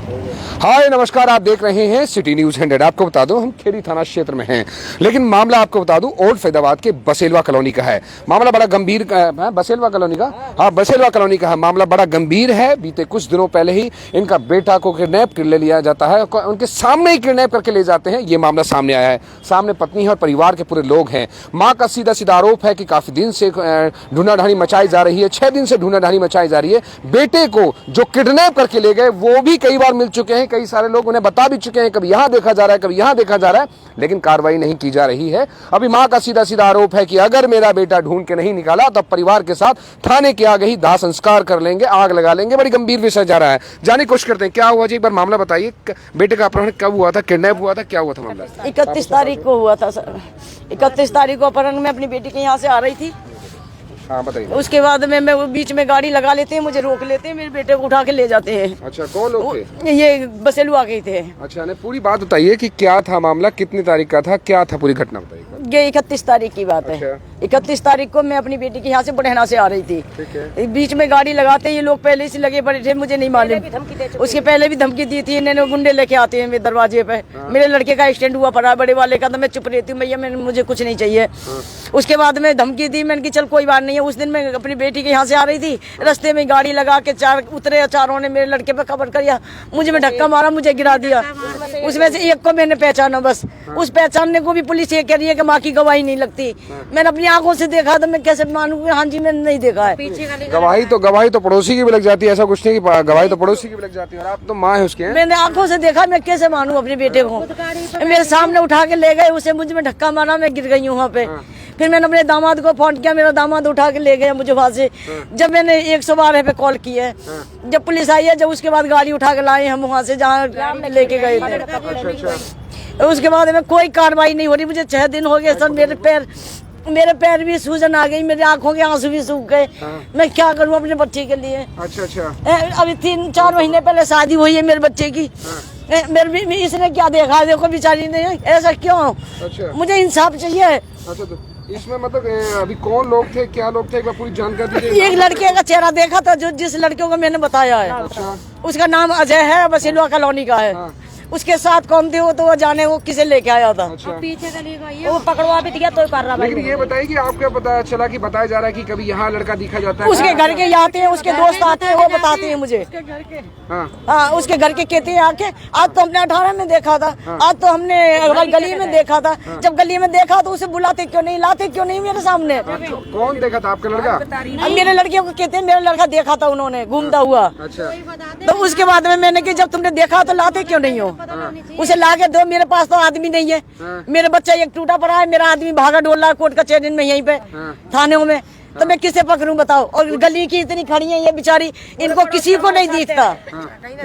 हाय नमस्कार, आप देख रहे हैं सिटी न्यूज 100। आपको बता दूं हम खेड़ी थाना क्षेत्र में हैं, लेकिन मामला आपको बता दूं ओल्ड फैदाबाद के बसेलवा कॉलोनी का है। मामला बड़ा गंभीर बसेलवा कॉलोनी का बसेलवा कॉलोनी का है। मामला बड़ा गंभीर है। बीते कुछ दिनों पहले ही इनका बेटा को किडनैप कर ले लिया जाता है, उनके सामने ही किडनैप करके ले जाते हैं। ये मामला सामने आया है। सामने पत्नी है और परिवार के पूरे लोग हैं। माँ का सीधा सीधा आरोप है कि काफी दिन से ढूंढाढानी मचाई जा रही है, 6 दिन से ढूंढाढानी मचाई जा रही है। बेटे को जो किडनैप करके ले गए वो भी कई बार मिल चुके हैं, कई सारे लोग उन्हें बता भी चुके हैं, कभी यहाँ देखा जा रहा है, कभी यहाँ देखा जा रहा है, लेकिन कार्रवाई नहीं की जा रही है। अभी माँ का सीधा सीधा आरोप है कि अगर मेरा बेटा ढूंढ के नहीं निकाला तो परिवार के साथ थाने के आगे ही दाह संस्कार कर लेंगे, आग लगा लेंगे। बड़ी गंभीर विषय जा रहा है। जाने की कोशिश करते हैं क्या हुआ जी, एक बार मामला बताइए। बेटे का अपहरण कब हुआ था, किडनैप हुआ था, क्या हुआ था मामला? 31 तारीख को हुआ था सर। 31 तारीख को अपहरण में अपनी बेटी के यहाँ से आ रही थी। हाँ बताइए। उसके बाद में मैं बीच में गाड़ी लगा लेते हैं, मुझे रोक लेते हैं, मेरे बेटे को उठा के ले जाते हैं। अच्छा, कौन लोग थे? ये बसेलुआ के थे। अच्छा, ने पूरी बात बताइए कि क्या था मामला, कितनी तारीख का था, क्या था, पूरी घटना बताइए। ये 31 तारीख की बात है। अच्छा। 31 तारीख को मैं अपनी बेटी के यहाँ से बढ़हना से आ रही थी। ठीक है। बीच में गाड़ी लगाते ये लोग पहले से लगे पड़े थे, मुझे नहीं मालूम। उसके पहले भी धमकी दी थी इन्होंने, गुंडे लेके आते हैं मेरे दरवाजे पे। मेरे लड़के का एक्सीडेंट हुआ पड़ा बड़े वाले का, तो मैं चुप रहती हूँ, भैया मुझे कुछ नहीं चाहिए। उसके बाद में धमकी दी, मैंने की चल कोई बात नहीं है। उस दिन मैं अपनी बेटी के यहाँ से आ रही थी, रास्ते में गाड़ी लगा के उतरे, चारों ने मेरे लड़के पे खबर किया, मुझे में धक्का मारा, मुझे गिरा दिया। उसमें से एक को मैंने पहचाना, बस उस पहचानने को भी पुलिस ये कह रही है कि माँ की गवाही नहीं लगती। मैंने अपनी आंखों से देखा तो मैं कैसे मानूं? हाँ जी, मैंने नहीं देखा है। गवाही तो पड़ोसी की भी लग जाती है, ऐसा कुछ नहीं कि गवाही तो पड़ोसी की भी लग जाती है, और आप तो माँ है उसके। मैंने आंखों से देखा, मैं कैसे मानूं अपने बेटे को? मेरे सामने उठा के ले गए, उसे मुझ में धक्का मारा, मैं गिर गई हूँ वहाँ पे। फिर मैंने अपने दामाद को फोन किया, मेरा दामाद उठा के ले गया मुझे वहाँ से। जब मैंने 112 पे कॉल की है, जब पुलिस आई है, जब उसके बाद गाड़ी उठा के लाए हम वहाँ से जहाँ लेके गए थे। उसके बाद में कोई कार्रवाई नहीं हो रही। मुझे 6 दिन हो गए सर, मेरे पैर भी सूजन आ गई, मेरे आंखों के आंसू भी सूख गए। मैं क्या करूं अपने बच्चे के लिए? अच्छा। अभी 3-4 महीने पहले शादी हुई है मेरे बच्चे की। मेरे इसने क्या देखा है? देखो बेचारी ने, ऐसा क्यों? अच्छा। मुझे इंसाफ चाहिए। अच्छा, तो इसमें मतलब अभी कौन लोग थे, क्या लोग थे, एक बार पूरी जानकारी दीजिए। एक लड़के का चेहरा देखा था, जिस लड़के को मैंने बताया है। अच्छा। उसका नाम अजय है, बसेलुआ कॉलोनी का है। उसके साथ कौन थे वो तो वो जाने वो किसे लेके आया था। अच्छा। पीछे वो पकड़वा भी दिया तो कर रहा। लेकिन ये बताइए कि आपको पता चला कि बताया जा रहा है कि कभी यहाँ लड़का दिखा जाता है? उसके घर के आते हैं, उसके दोस्त आते हैं, वो बताते हैं मुझे। हाँ, उसके घर के कहते हैं आके, आज तो हमने 18 में देखा था, आज तो हमने गली में देखा था। जब गली में देखा तो उसे बुलाते क्यों नहीं, लाते क्यों नहीं मेरे सामने? कौन देखा था आपका लड़का? मेरे लड़के को कहते हैं मेरा लड़का देखा था उन्होंने घूमता हुआ। अच्छा। तो उसके बाद में मैंने कि जब तुमने देखा तो लाते क्यों नहीं हो? उसे लाके दो, मेरे पास तो आदमी नहीं है। मेरे बच्चा एक टूटा पड़ा है, मेरा आदमी भागा डोल रहा है कोर्ट कचहरी में यहीं पे थाने में। तो मैं किसे पकड़ूं बताओ? और गली की इतनी खड़ी है ये बेचारी, इनको किसी को नहीं दिखता।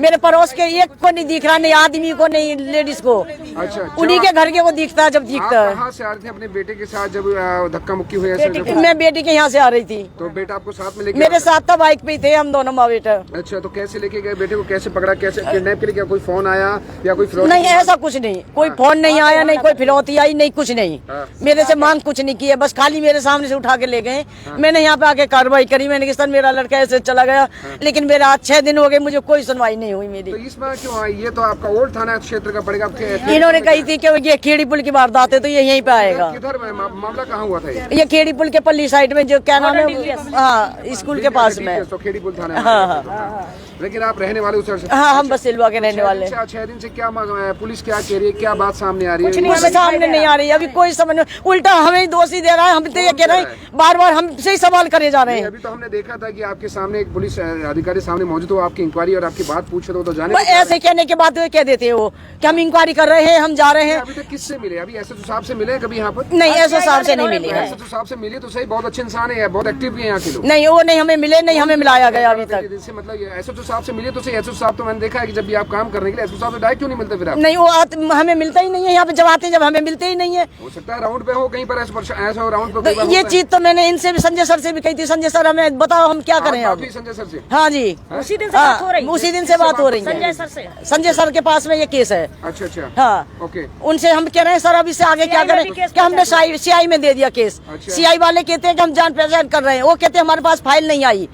मेरे पड़ोस के एक को नहीं दिख रहा, नहीं आदमी को, नहीं लेडीज को। अच्छा। उन्हीं के घर के को दिखता है जब दिखता है। कहाँ से आ रहे थे अपने बेटे के साथ जब धक्का मुक्की हुई? मैं बेटी के यहाँ से आ रही थी। तो बेटा आपको साथ में लेके? मेरे साथ था, बाइक पे थे हम दोनों माँ बेटा। अच्छा, तो कैसे लेके गए बेटे को, कैसे पकड़ा, कैसे किडनैप के लिए? क्या कोई फोन आया या कोई फिरौती? नहीं, ऐसा कुछ नहीं, कोई फोन नहीं आया, नहीं कोई फिरौती आई, नहीं कुछ नहीं। मेरे से मांग कुछ नहीं की है, बस खाली मेरे सामने से उठा के ले गए। मैंने यहाँ पे आके कार्रवाई करी, मैंने कि सर मेरा लड़का ऐसे चला गया, लेकिन मेरा आज 6 दिन हो गए, मुझे कोई सुनवाई नहीं हुई मेरी। तो इसमें क्यों आई? ये तो आपका ओल्ड थाना क्षेत्र का पड़ेगा। इन्होंने कही थी कि ये खेड़ी पुल की वारदात है तो ये यहीं पे आएगा। किधर मामला कहाँ हुआ था? ये खेड़ी पुल के पल्ली साइड में, जो क्या नाम है, हाँ, स्कूल के पास में। तो खेड़ी पुल थाना। हाँ। लेकिन आप रहने वाले उस? हाँ, हम बसेलुआ के रहने वाले। 6 दिन से क्या पुलिस क्या कह रही है, क्या बात सामने आ रही है? कुछ सामने नहीं आ रही है अभी, कोई समझ नहीं, उल्टा हमें दोषी दे रहा है। हम तो ये कह रहे हैं, बार-बार हमसे ही सवाल करे जा रहे हैं। अभी तो हमने देखा था कि आपके सामने एक पुलिस अधिकारी सामने मौजूद हो, आपकी इंक्वायरी और आपकी बात पूछ रहे हो तो जाने। ऐसे कहने के बाद कह देते हैं वो कि हम इंक्वायरी कर रहे हैं, हम जा रहे हैं। अभी तक किससे मिले? अभी एसएचओ साहब से मिले कभी यहाँ पर? नहीं, एसएचओ साहब से नहीं मिले। एसएचओ साहब से मिले तो सही, बहुत अच्छे इंसान है, बहुत एक्टिव भी है यहाँ के लोग। नहीं, वो नहीं हमें मिले, नहीं हमें मिलाया गया अभी तक। मतलब एसएचओ साहब से मिले तो सही। एसएचओ साहब तो मैंने देखा है कि जब भी आप काम करने के लिए एसएचओ साहब से डायरेक्ट क्यों नहीं मिलते फिर आप? नहीं, वो हमें मिलता ही नहीं है यहाँ पे, जब आते हैं जब हमें मिलते ही नहीं है। हो सकता है राउंड पे हो कहीं पर, ऐसा राउंड पे। ये चीज तो मैंने इनसे भी, संजय सर से भी कही थी। संजय सर हमें बताओ हम क्या करें अब? संजय सर से? हाँ जी, उसी दिन से बात हो रही है। उसी दिन से बात हो रही है संजय सर से। संजय सर के पास में ये केस है। अच्छा अच्छा। हाँ, ओके। उनसे हम कह रहे हैं सर अब इससे आगे क्या करें, कि हमने सीआई में दे दिया केस। सीआई वाले कहते हैं कि हम जान पहचान कर रहे हैं, वो कहते हैं हमारे पास फाइल नहीं आई।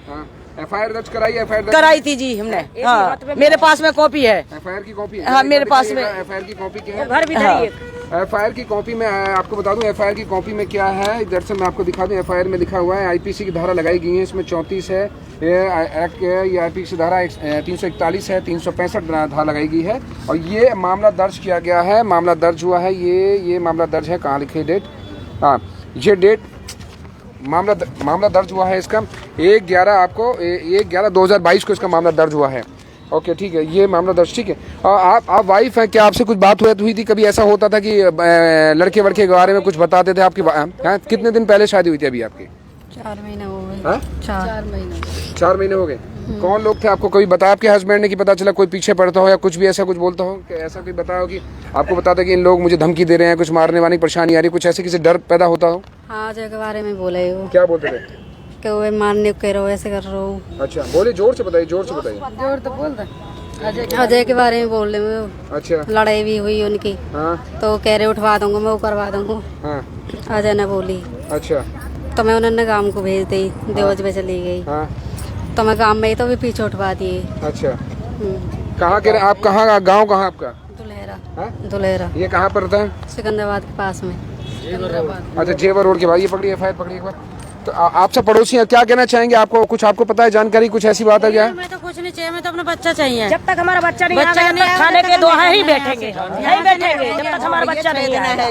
FIR दर्ज कराई? FIR कराई थी जी हमने। हाँ, मेरे पास में कॉपी है। FIR की कॉपी? हाँ, मेरे पास में FIR की कॉपी क्या है? घर भी धरी एक। FIR की कॉपी में आपको बता दूं, FIR की कॉपी में क्या है, इधर से मैं आपको दिखा दूं। FIR में लिखा हुआ है IPC की धारा लगाई गई है, इसमें 34 है, ये IPC धारा 341 है, 365 धारा लगाई गई है और ये मामला दर्ज किया गया है। मामला दर्ज हुआ है, ये मामला दर्ज है। कहाँ लिखी डेट? हाँ, ये डेट मामला दर्ज हुआ है इसका 1/11/2022 को इसका मामला दर्ज हुआ है। ओके, ठीक है, ये मामला दर्ज, ठीक है। आप वाइफ हैं, क्या आपसे कुछ बात हुई थी? कभी ऐसा होता था कि लड़के वड़के के बारे में कुछ बताते थे आपकी? कितने दिन पहले शादी हुई थी अभी आपकी? 4 महीने हो गए। 4 महीने हो गए। कौन लोग थे? आपको कोई बताया आपके हस्बैंड ने कि पता चला कोई पीछे पड़ता हो या कुछ भी ऐसा कुछ बोलता हो कि ऐसा कोई बताया हो कि आपको बताता कि इन लोग मुझे धमकी दे रहे हैं, कुछ मारने वाली परेशानी आ रही, कुछ ऐसे किसी डर पैदा होता हो? हाँ, अजय के बारे में बोले वो, क्या बोलते थे? कि वो मारने को कह रहे हो, ऐसे कर रहे हो। अच्छा, बोले, जोर से बताइए, जोर से बताइए। जोर तो बोल दे। अजय के बारे में बोल रहे वो। अच्छा, लड़ाई भी हुई उनकी। हाँ, तो कह रहे उठवा दूंगा, मैं वो करवा दूंगा। हाँ, अजय ने बोली। अच्छा, तो मैं उन्होंने गांव को भेज दी, देवज पे चली गई। हाँ, तो मैं गांव में ही तो भी पीछे उठवा दिए। अच्छा। कहाँ के आप? कहाँ गाँव कहाँ आपका? दुलेरा। हाँ? दुलेरा। ये कहाँ पड़ता है? सिकंदराबाद के पास में। अच्छा, जेवर रोड के बाद। ये पकड़िए, FIR पकड़िए एक बार। तो आपसे पड़ोसी हैं, क्या कहना चाहेंगे? आपको कुछ पता है, जानकारी कुछ ऐसी बात है क्या? मैं तो कुछ नहीं चाहिए, मैं तो अपना बच्चा चाहिए। जब तक हमारा बच्चा नहीं आएगा तब तक खाने के दोहा ही बैठेंगे, नहीं बैठेंगे जब तक हमारा बच्चा नहीं आएगा।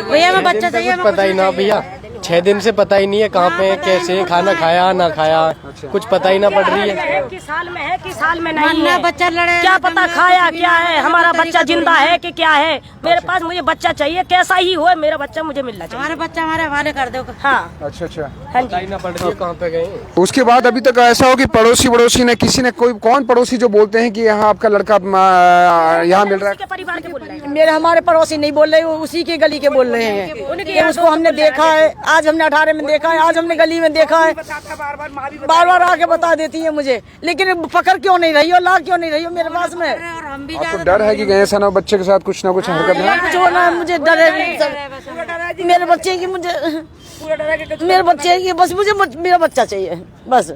भैया मैं बच्चा चाहिए। पता ही ना भैया, 6 दिन से पता ही नहीं है कहाँ पे कैसे खाना खाया ना खाया, कुछ पता ही ना पड़ रही है कि साल में है कि साल में नहीं है, बच्चा लड़े क्या पता खाया क्या है, हमारा बच्चा जिंदा है कि क्या है। मेरे पास मुझे बच्चा चाहिए, कैसा ही हो मेरा बच्चा मुझे मिलना चाहिए। हमारा बच्चा हमारे हवाले कर दो। हाँ, अच्छा, अच्छा। पता ही ना पड़ रही है कहाँ पे गए। उसके बाद अभी तक ऐसा हो कि पड़ोसी ने किसी ने कोई कौन पड़ोसी जो बोलते हैं कि यहाँ आपका लड़का यहाँ मिल रहा है? परिवार के बोल रहे हैं। मेरे हमारे पड़ोसी नहीं बोल रहे, वो उसी के गली के बोल रहे हैं कि उसको हमने देखा है, आज हमने 18 में देखा है, आज हमने गली में देखा है। बार बार आके बता देती है मुझे, लेकिन पकड़ क्यों नहीं रही हो, ला क्यों नहीं रही हो मेरे पास में? आपको डर है कि ऐसा ना बच्चे के साथ कुछ ना कुछ हरकत है? कुछ होना है, मुझे डर है मेरे बच्चे की, मेरे बच्चे की, बस मुझे मेरा बच्चा चाहिए बस।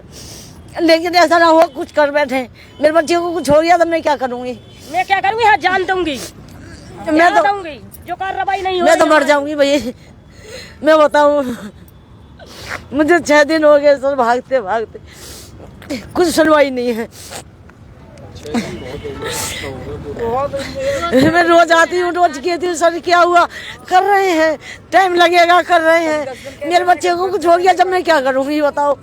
लेकिन ऐसा ना हो कुछ कर बैठे, मेरे बच्चे को कुछ हो गया तो मैं क्या करूँगी? मैं क्या करूँगी? हाँ, जान दूंगी, मैं तो दूंगी जो कार्रवाई नहीं मैं तो मर जाऊंगी भैया, मैं बताऊं। मुझे 6 दिन हो गए सर, भागते भागते, कुछ सुनवाई नहीं है। मैं रोज आती हूँ, रोज कहती हूँ सर क्या हुआ, कर रहे हैं, टाइम लगेगा, कर रहे हैं। मेरे बच्चे को कुछ हो गया जब मैं क्या करूँगी बताओ?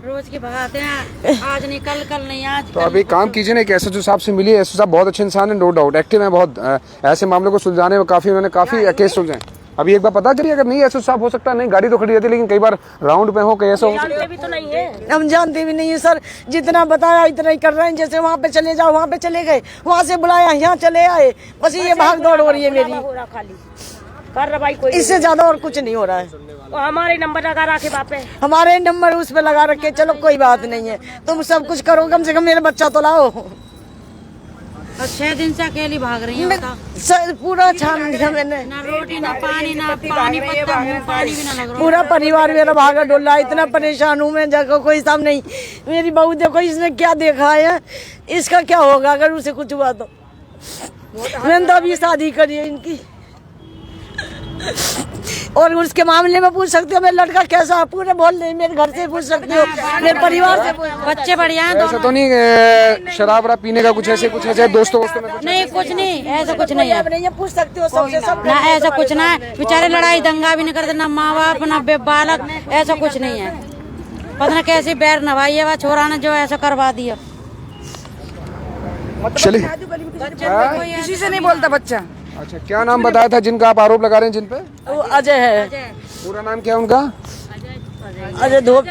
रोज के भगाते हैं, आज नहीं कल नहीं आज। तो अब एक काम कीजिए ना, एक SHO साहब से मिलिए। SHO साहब बहुत अच्छे इंसान है, नो डाउट, एक्टिव है बहुत, ऐसे मामलों को सुलझाने में उन्होंने काफी केस सुलझाए। अभी एक बार पता करिए, अगर नहीं SHO साहब हो सकता है, नहीं गाड़ी तो खड़ी रहती है, लेकिन कई बार राउंड पे हो, कहीं ऐसा हो सकता है। भी तो नहीं है, हम जानते भी नहीं है सर, जितना बताया इतना ही कर रहे हैं। जैसे वहाँ पे चले जाओ, वहाँ पे चले गए, वहाँ से बुलाया यहाँ चले आए, बस ये भाग दौड़ हो रही है मेरी, खाली कार्रवाई कोई इससे ज्यादा और कुछ नहीं हो रहा है। वो हमारे नंबर लगा रखे बापे, हमारे नंबर उस पे लगा रखे, चलो कोई बात नहीं है, तुम सब कुछ करो, कम से कम मेरा बच्चा तो लाओ। 6 दिन से अकेली भाग रही हूँ। सर पूरा छान दिया मैंने, ना रोटी ना पानी पत्ता, मुँह पानी भी ना लग रहा। पूरा परिवार मेरा भागा डोला, इतना परेशान हूँ मैं, जगह कोई साम नहीं। मेरी बहू देखो इसने क्या देखा है, इसका क्या होगा अगर उसे कुछ हुआ तो? मैंने तो अभी शादी करी है इनकी, और उसके मामले में पूछ सकते हो मेरा लड़का कैसा, पूरे बोल नहीं, मेरे घर से पूछ सकते हो, मेरे परिवार से। बच्चे बढ़िया हैं ऐसा तो नहीं शराब वराब पीने का कुछ ऐसे दोस्तों में कुछ? नहीं, कुछ नहीं, ऐसा कुछ नहीं है। पूछ सकते हो सबसे, सब ना ऐसा कुछ ना है, बेचारे लड़ाई दंगा भी नहीं करते, ना माँ बाप ना बालक, ऐसा कुछ नहीं है। पता ना कैसे बैर नभाई है वह छोरा ने जो ऐसा करवा दिया। चलिए, किसी से नहीं बोलता बच्चा। अच्छा, क्या नाम बताया था जिनका आप आरोप लगा रहे हैं जिन पे? वो अजय है। पूरा नाम क्या है उनका? अजय धोप।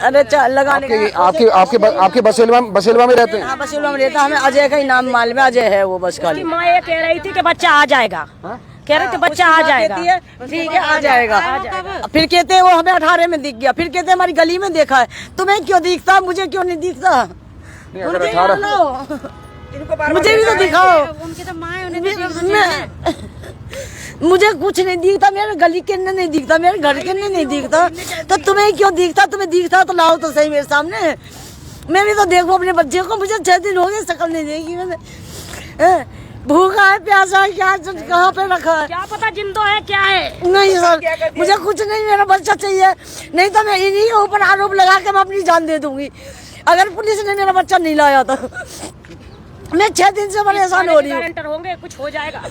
अरे लगाने आपके बसेलवा में रहते हैं? हाँ, बसेलवा में रहता, हमें अजय का ही नाम मालूम है, अजय है वो बस खाली। माँ ये कह रही थी कि बच्चा आ जाएगा, कह रहे थे बच्चा आ जाएगा, ठीक है आ जाएगा। फिर कहते हैं वो हमें 18 में दिख गया, फिर कहते हैं हमारी गली में देखा है। तुम्हें क्यों दिखता, मुझे क्यों नहीं दिखता? मुझे भी तो दिखाओ। उनकी तो माँ है, उन्हें तो देखना चाहिए। मुझे कुछ नहीं दिखता, मेरे गली के अंदर नहीं दिखता, मेरे घर के अंदर नहीं दिखता, तो तुम्हें क्यों दिखता? तुम्हें दिखता तो लाओ तो सही मेरे सामने। मैं भी तो देखो अपने बच्चे को, मुझे 6 दिन हो गए शक्ल नहीं देखी मैंने। भूखा है, प्यासा है, क्या कहाँ पे रखा है क्या पता जिंदा है क्या है। नहीं सर, मुझे कुछ नहीं, मेरा बच्चा चाहिए, नहीं तो मैं इन्हीं के ऊपर आरोप लगा के मैं अपनी जान दे दूंगी अगर पुलिस ने मेरा बच्चा नहीं लाया तो। मैं 6 दिन से परेशान हो रही हूँ। गारंटर होंगे, कुछ हो जाएगा।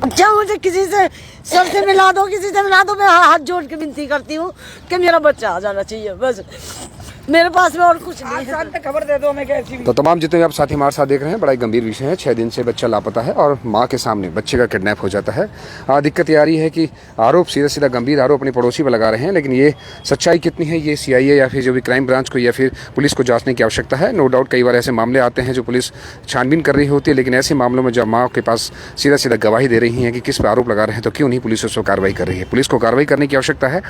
क्या मुझे किसी से सर से मिला दो, किसी से मिला दो, मैं हाथ जोड़ के विनती करती हूँ कि मेरा बच्चा आ जाना चाहिए, बस मेरे पास में और कुछ नहीं है। खबर दे दो हमें कैसी भी। तो तमाम जितने भी आप साथी हमारे साथ देख रहे हैं, बड़ा ही गंभीर विषय है। 6 दिन से बच्चा लापता है और माँ के सामने बच्चे का किडनैप हो जाता है। दिक्कत ये आ रही है कि आरोप सीधा गंभीर आरोप अपने पड़ोसी पर लगा रहे हैं, लेकिन ये सच्चाई कितनी है ये सीआईए या फिर जो भी क्राइम ब्रांच को या फिर पुलिस को जांचने की आवश्यकता है। नो डाउट कई बार ऐसे मामले आते हैं जो पुलिस छानबीन कर रही होती है, लेकिन ऐसे मामलों में जब माँ के पास सीधा गवाही दे रही हैं कि किस पर आरोप लगा रहे हैं, तो क्यों नहीं पुलिस उस पर कार्रवाई कर रही है। पुलिस को कार्रवाई करने की आवश्यकता है,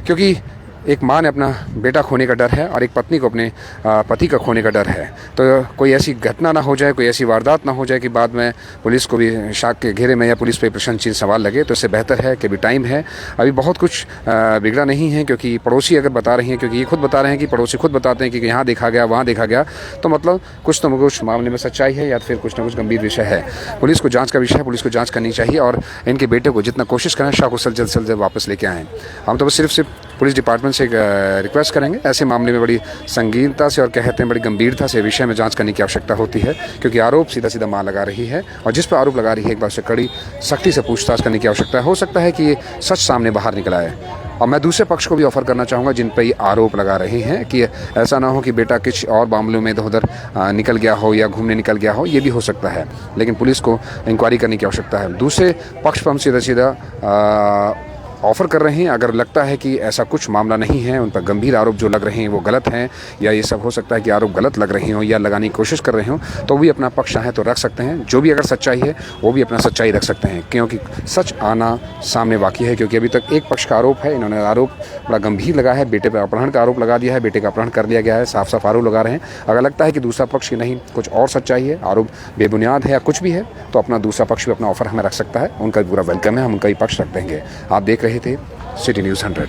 क्योंकि एक माँ ने अपना बेटा खोने का डर है और एक पत्नी को अपने पति का खोने का डर है। तो कोई ऐसी घटना ना हो जाए, कोई ऐसी वारदात ना हो जाए कि बाद में पुलिस को भी शाक के घेरे में या पुलिस पे प्रश्नचिन्ह सवाल लगे। तो इससे बेहतर है कि अभी टाइम है, अभी बहुत कुछ बिगड़ा नहीं है, क्योंकि पड़ोसी अगर बता रही हैं, क्योंकि ये खुद बता रहे हैं कि पड़ोसी खुद बताते हैं कि यहाँ देखा गया, वहाँ देखा गया, तो मतलब कुछ तो कुछ मामले में सच्चाई है या फिर कुछ ना कुछ गंभीर विषय है। पुलिस को जाँच का विषय है, पुलिस को जाँच करनी चाहिए और इनके बेटे को जितना कोशिश करें शाकुशल जल्द से जल्द वापस लेके आएँ। हम तो बस सिर्फ पुलिस डिपार्टमेंट से रिक्वेस्ट करेंगे, ऐसे मामले में बड़ी संगीनता से और कहते हैं बड़ी गंभीरता से विषय में जांच करने की आवश्यकता होती है, क्योंकि आरोप सीधा माँ लगा रही है और जिस पर आरोप लगा रही है एक बार से कड़ी सख्ती से पूछताछ करने की आवश्यकता है। हो सकता है कि ये सच सामने बाहर निकल आए। और मैं दूसरे पक्ष को भी ऑफर करना चाहूँगा जिन पर ये आरोप लगा रहे हैं कि ऐसा ना हो कि बेटा कुछ और मामलों में इधर उधर निकल गया हो या घूमने निकल गया हो, ये भी हो सकता है, लेकिन पुलिस को इंक्वायरी करने की आवश्यकता है। दूसरे पक्ष पर हम सीधा ऑफ़र कर रहे हैं, अगर लगता है कि ऐसा कुछ मामला नहीं है, उन पर गंभीर आरोप जो लग रहे हैं वो गलत हैं या ये सब हो सकता है कि आरोप गलत लग रहे हों या लगाने की कोशिश कर रहे हों, तो भी अपना पक्ष चाहें तो रख सकते हैं। जो भी अगर सच्चाई है वो भी अपना सच्चाई रख सकते हैं, क्योंकि सच आना सामने बाकी है। क्योंकि अभी तक एक पक्ष का आरोप है, इन्होंने आरोप बड़ा गंभीर लगा है, बेटे पर अपहरण का आरोप लगा दिया है, बेटे का अपहरण कर लिया गया है, साफ आरोप लगा रहे हैं। अगर लगता है कि दूसरा पक्ष की नहीं कुछ और सच्चाई है, आरोप बेबुनियाद है या कुछ भी है, तो अपना दूसरा पक्ष भी अपना ऑफर हमें रख सकता है, उनका भी पूरा वेलकम है, हम उनका ही पक्ष रख देंगे। आप देख रहे थे सिटी न्यूज़ 100।